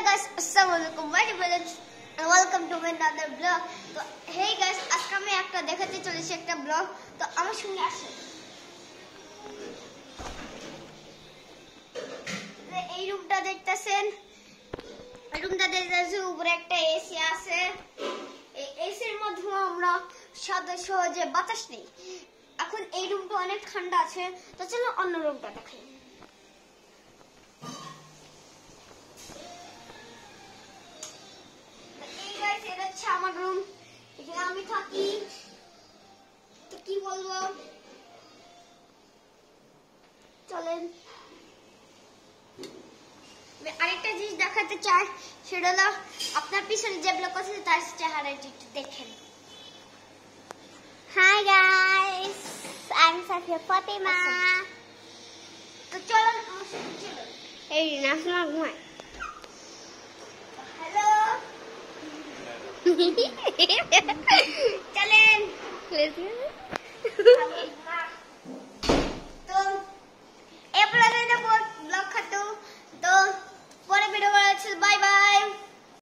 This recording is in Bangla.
guys, assalamualaikum, welcome to another vlog. তো hey guys, আজকে আমি একটা দেখাতে চলেছি একটা ব্লগ। তো আমার সঙ্গে আসুন। এই রুমটা দেখতেছেন, উপরে একটা এসি আছে। এই এসির মধ্যে আমরা সহজে বাতাস নেই। এখন এই রুমটা অনেক ঠান্ডা আছে, তো চলো অন্য রুমটা দেখাই। আমার রুম, এখানে আমি থাকি। তো কি বলবো, চলেন আরেকটা জিনিস দেখাতে চাই। সেটা হলো আপনার পিছনে যে ব্লগ আছে তার চেহারাটি একটু দেখেন। হাই গাইস, আমি সাফিয়া ফাতেমা। তো চলেন আমার সাথে চলুন। এই নাসমা ঘুমায়। হ্যালো, চলেন। তো এ ব্লগ খাতো। তো পরে ভিডিও বানাচ্ছি। Bye bye.